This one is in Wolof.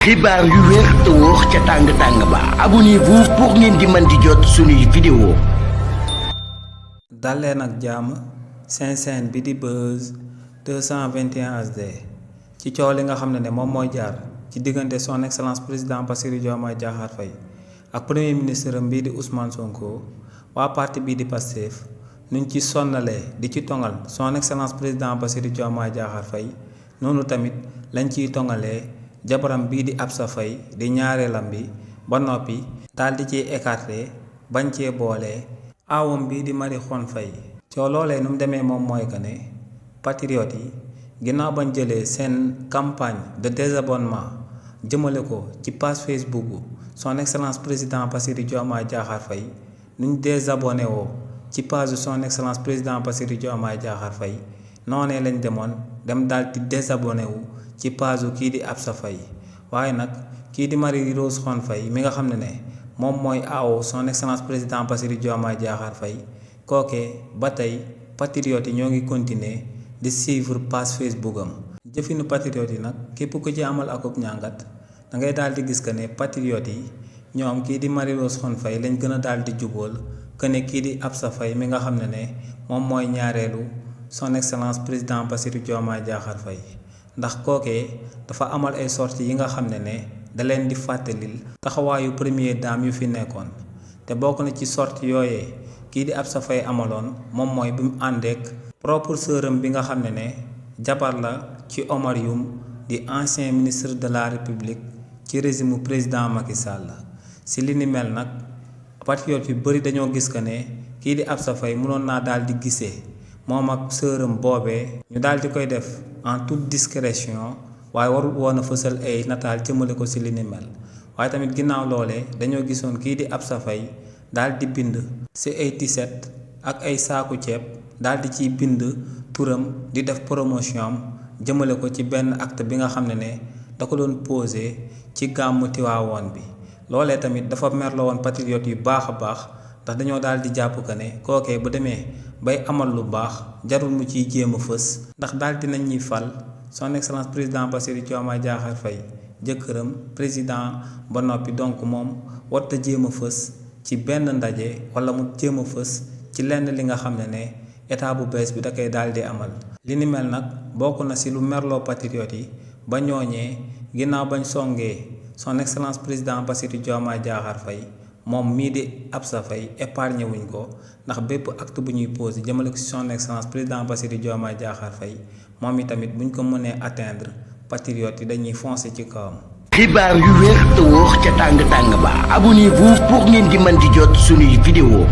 xibaar yu wér te wóor ca tàng ba abonnez-vous pour ngeen di mën di jot suñuy vidéo. daleen ak jàmm seen chaîne bi di Buzz 221 HD ci coow li nga xam ne moom mooy jaar ci diggante son excellence président Bassirou Diomaye Diakhar Faye ak premier ministre am bii di Ousmane Sonko waa parti bii di Pastef nuñ ci sonnalee di ci tongal son excellence président Bassirou Diomaye Diakhar Faye noonu tamit lañ ciy tongalee jabaram bii di Absa Faye di ñaareelam bi ba noppi daal di ciy écarté bañ cee boole aawam bii di Marie Khone Faye coo loolee nu mu demee moom mooy que ne patriotes yi ginnaaw bañ jëlee seen campagne de désabonnement jëmale ko ci page Facebook son excellence président Bassirou Diomaye Diakhar Faye nuñ désabonné woo ci page son excellence président Bassirou Diomaye Diakhar Faye noonee lañ demoon dem daal di désabonné wu ci page kii di Absa Faye waaye nag kii di Marie Khone Faye mi nga xam ne moom mooy aaw son excellence président Bassirou Diomaye Diakhar Faye kookee ba tey patriotes yi ñoo ngi continuer di suivre page Facebook am jëfinu patriotes yi nag képp ku ci amal akub ñàngat da ngay daal di gis que ne patriotes yi ñoom kii di Marie Khone Faye lañ gën a daal di jubóol que ne kii di Absa Faye mi nga xam ne moom mooy ñaareelu son excellence président Bassirou Diomaye Diakhar Faye ndax kookee dafa amal ay sorties yi nga xam ne da leen di fàttalil taxawaayu première dame yu fi nekkoon te bokk na ci sorties yooyee kii di Absa Faye amaloon moom mooy bi mu àndeek propre sœuram bi nga xam ne jabar la ci Omar Youm di ancien ministre de la République ci régime président Macky Sall si li ni mel nag patriote yu bëri dañoo gis que ne kii di Absa Faye mënoon naa daal di gisee moom ak sœuram boobee ñu daal di koy def en toute discrétion waaye warul woon a fësal ay nataal jëmale ko si li ni mel waaye tamit ginnaaw loolee dañoo gisoon kii di Absa Faye daal di bind si ay tiset ak ay saaku ceeb daal di ciy bind turam di def promotion am jëmale ko ci benn acte bi nga xam ne da ko doon posé ci gàmmu Tiwaawoon bi loolee tamit dafa merloo woon patriote yu baax a baax ndax dañoo daal di jàpp que ne kookee bu demee bay amal lu baax jarul mu ciy jéem a fës ndax daal dinañ ñuy fal son excellence président Bassirou Diomaye Diakhar Faye jëkkëram président ba noppi donc moom warta jéem a fës ci benn ndaje wala mu jéem a fës ci lenn li nga xam ne état bu bees bi da koy daal di amal li ni mel nag bokk na si lu merloo patriote yi ba ñooñee ginnaaw bañ songee son excellence président Bassirou Diomaye Diakhar Faye moom mii di Absa Faye épargné wuñ ko ndax bépp acte bu ñuy posé jëmale ko si son excellence président Bassirou Diomaye Diakhar Faye moom i tamit buñ ko mënee atteindre patriotes yi dañuy foncer ci kawam. xibaar yu wér te wóor ca tàng ba abonnez-vous pour ngeen di mën di jot suñuy vidéo.